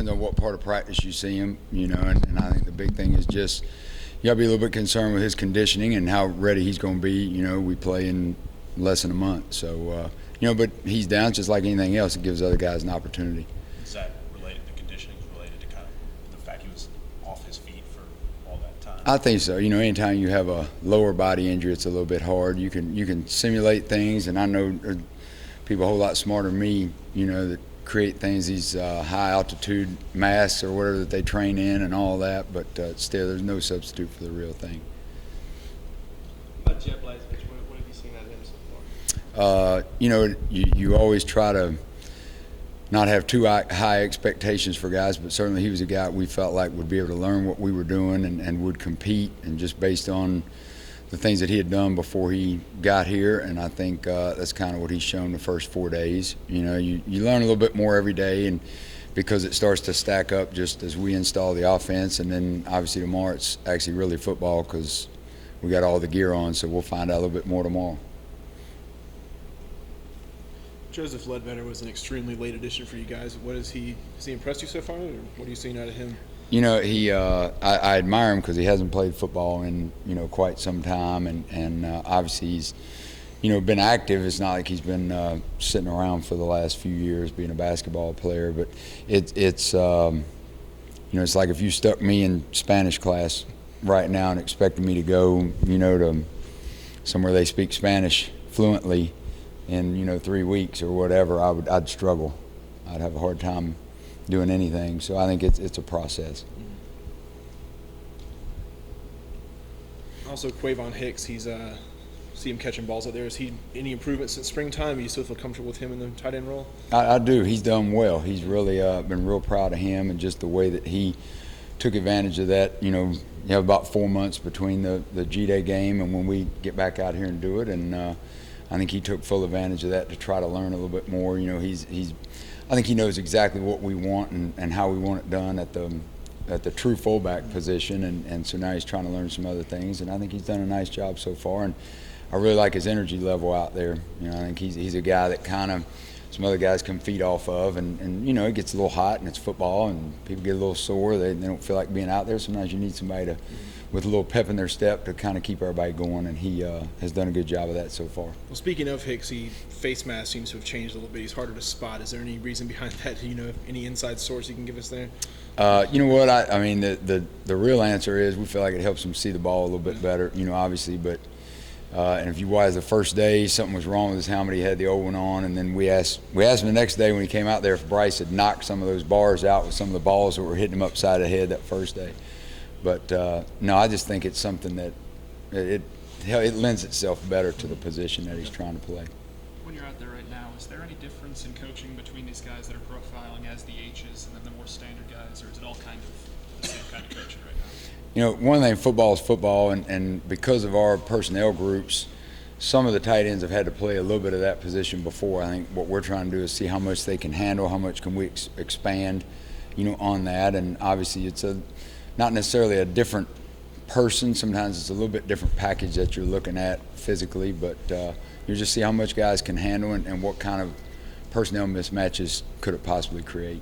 depends on what part of practice you see him, and I think the big thing is just you got to be a little bit concerned with his conditioning and how ready he's going to be. We play in less than a month. So, but he's down just like anything else. It gives other guys an opportunity. Is that related, the conditioning is related to kind of the fact he was off his feet for all that time? I think so. Anytime you have a lower body injury, it's a little bit hard. You can simulate things, and I know people a whole lot smarter than me, that create things, these high altitude masks or whatever that they train in and all that, but still there's no substitute for the real thing. What about Jeb Blasevich? What have you seen out of him so far? You always try to not have too high expectations for guys, but certainly he was a guy we felt like would be able to learn what we were doing and would compete, and just based on the things that he had done before he got here, and I think that's kind of what he's shown the first 4 days. You learn a little bit more every day, and because it starts to stack up just as we install the offense, and then obviously tomorrow it's actually really football because we got all the gear on, so we'll find out a little bit more tomorrow. Joseph Ledbetter was an extremely late addition for you guys. Has he impressed you so far, or what are you seeing out of him? I admire him because he hasn't played football in quite some time, and obviously he's been active. It's not like he's been sitting around for the last few years being a basketball player, but it's it's like if you stuck me in Spanish class right now and expected me to go to somewhere they speak Spanish fluently in 3 weeks or whatever, I'd struggle. I'd have a hard time doing anything. So I think it's a process. Also, Quavon Hicks, see him catching balls out there. Is he any improvement since springtime? Do you still feel comfortable with him in the tight end role? I do. He's done well. He's really been real proud of him and just the way that he took advantage of that. You have about 4 months between the G-Day game and when we get back out here and do it, and I think he took full advantage of that to try to learn a little bit more. I think he knows exactly what we want and how we want it done at the true fullback position, and so now he's trying to learn some other things, and I think he's done a nice job so far, and I really like his energy level out there. I think he's a guy that kind of some other guys can feed off of, and it gets a little hot and it's football and people get a little sore. They don't feel like being out there. Sometimes you need somebody with a little pep in their step to kind of keep everybody going, and he has done a good job of that so far. Well, speaking of Hicks, face mask seems to have changed a little bit. He's harder to spot. Is there any reason behind that? Any inside source you can give us there? You know what? I mean, the real answer is we feel like it helps him see the ball a little bit better, obviously. But and if you watch the first day, something was wrong with his helmet. He had the old one on, and then we asked him the next day when he came out there if Bryce had knocked some of those bars out with some of the balls that were hitting him upside the head that first day. But no, I just think it's something that it lends itself better to the position that he's trying to play. When you're out there right now, is there any difference in coaching between these guys that are profiling as the H's and then the more standard guys, or is it all kind of the same kind of coaching right now? One thing, football is football, and because of our personnel groups, some of the tight ends have had to play a little bit of that position before. I think what we're trying to do is see how much they can handle, how much can we expand, on that, and obviously it's not necessarily a different person. Sometimes it's a little bit different package that you're looking at physically, but you just see how much guys can handle and what kind of personnel mismatches could it possibly create.